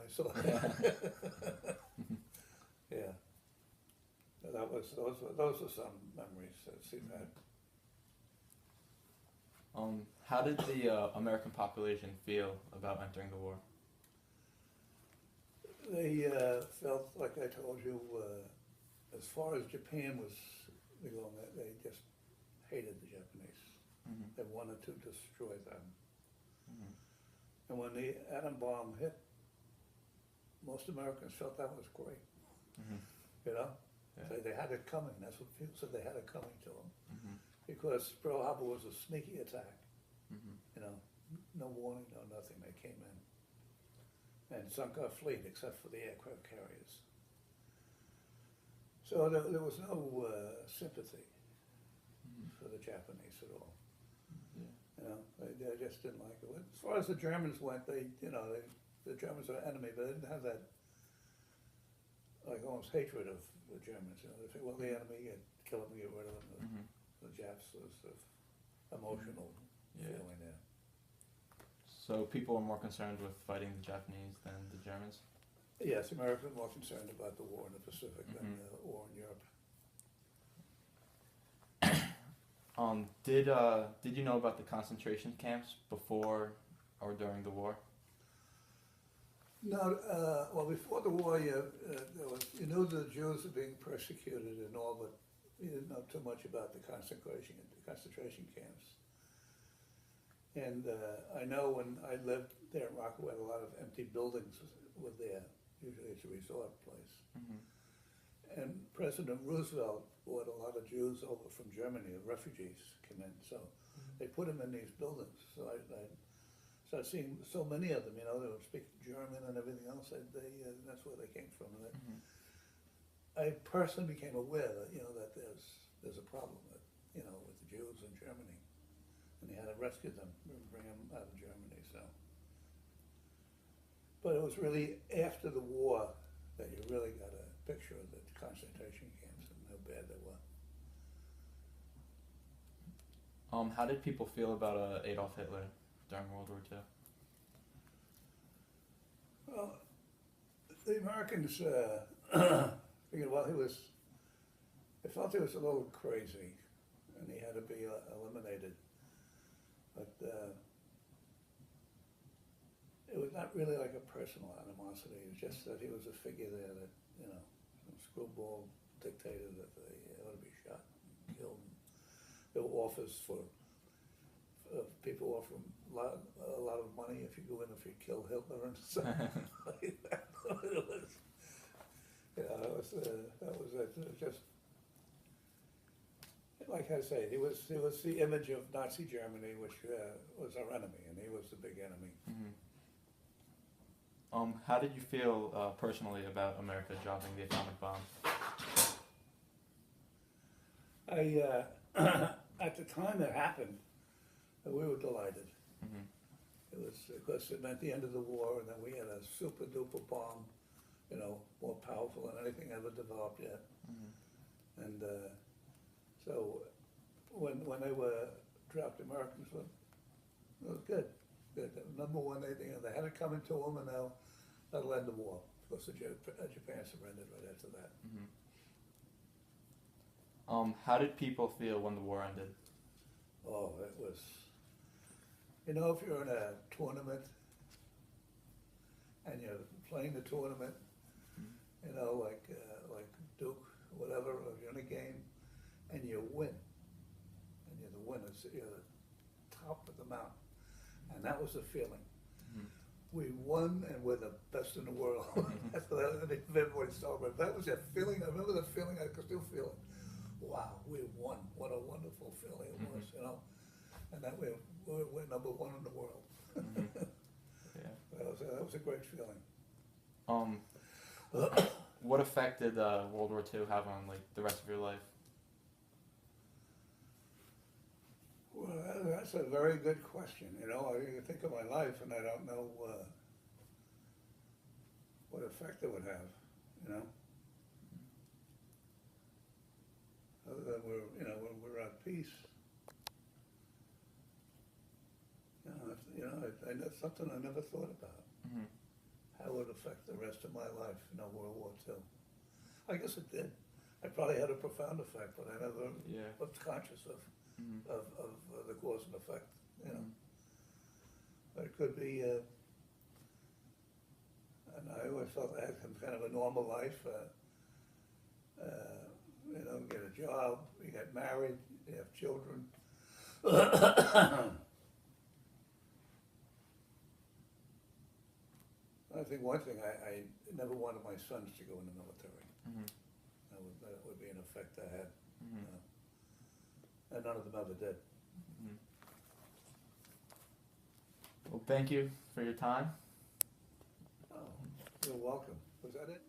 I saw that. Yeah. So those are some memories that see that. How did the American population feel about entering the war? They felt, like I told you, as far as Japan was going, they just hated the Japanese. Mm-hmm. They wanted to destroy them. Mm-hmm. And when the atom bomb hit, most Americans felt that was great. Mm-hmm. You know, Yeah. they had it coming. That's what people said. They had it coming to them Mm-hmm. because Pearl Harbor was a sneaky attack. Mm-hmm. You know, no warning, no nothing. They came in and sunk our fleet except for the aircraft carriers. So there was no sympathy Mm-hmm. for the Japanese at all. Yeah. You know, they just didn't like it. As far as the Germans went, the Germans are enemy, but they didn't have that like almost hatred of the Germans. You know, they think, well, the enemy, kill them, get rid of them. Mm-hmm. The Japs was the emotional Yeah. feeling there. So people were more concerned with fighting the Japanese than the Germans? Yes, America was more concerned about the war in the Pacific than Mhm. the war in Europe. Did you know about the concentration camps before or during the war? No, well, before the war, you knew the Jews were being persecuted and all, but you didn't know too much about the concentration camps. And I know when I lived there in Rockaway, a lot of empty buildings were there. Usually it's a resort place. Mm-hmm. And President Roosevelt brought a lot of Jews over from Germany, refugees came in, so they put them in these buildings. So I started seeing so many of them, you know, they would speak German and everything else. That's where they came from. And Mm-hmm. I personally became aware that, you know, that there's a problem with, you know, with the Jews in Germany. And they had to rescue them and bring them out of Germany, so. But it was really after the war that you really got a picture of the concentration camps and how bad they were. How did people feel about Adolf Hitler during World War II? Well, the Americans figured, well, they felt he was a little crazy and he had to be eliminated. But it was not really like a personal animosity. It was just that he was a figure there that, you know, some screwball dictator that they ought to be shot and killed. There were offers for people offering a lot of money if you go in, if you kill Hitler and something like that. It was, that was it. Just like I say, he was the image of Nazi Germany, which was our enemy, and he was the big enemy. Mm-hmm. How did you feel personally about America dropping the atomic bomb? At the time it happened, we were delighted. Mm-hmm. It was because it meant the end of the war, and then we had a super duper bomb, you know, more powerful than anything ever developed yet. Mm-hmm. And so when they were dropped, Americans were, it was good. Number one, they had it coming to them, and now that'll end the war. Of course, Japan surrendered right after that. Mm-hmm. How did people feel when the war ended? Oh, it was, you know, if you're in a tournament and you're playing the tournament, you know, like Duke, whatever, or you're in a game and you win, and you're the winner, so you're the top of the mountain, and that was the feeling. Mm-hmm. We won and we're the best in the world. That's what everybody celebrated. That was that feeling. I remember the feeling. I could still feel it. Wow, we won! What a wonderful feeling it was, you know. And that we're number one in the world. Mm-hmm. Yeah. That was a great feeling. What effect did World War II have on like the rest of your life? Well, that's a very good question. You know, I think of my life, and I don't know what effect it would have. You know, other than when we're at peace. That's something I never thought about. Mm-hmm. How it would affect the rest of my life, World War II. I guess it did. It probably had a profound effect, but I never Yeah. was conscious of the cause and effect, But it could be, and I always felt I had some kind of a normal life, get a job, you get married, you have children. I think one thing, I never wanted my sons to go in the military. That would be an effect I had. And none of them ever did. Well, thank you for your time. Oh, you're welcome. Was that it?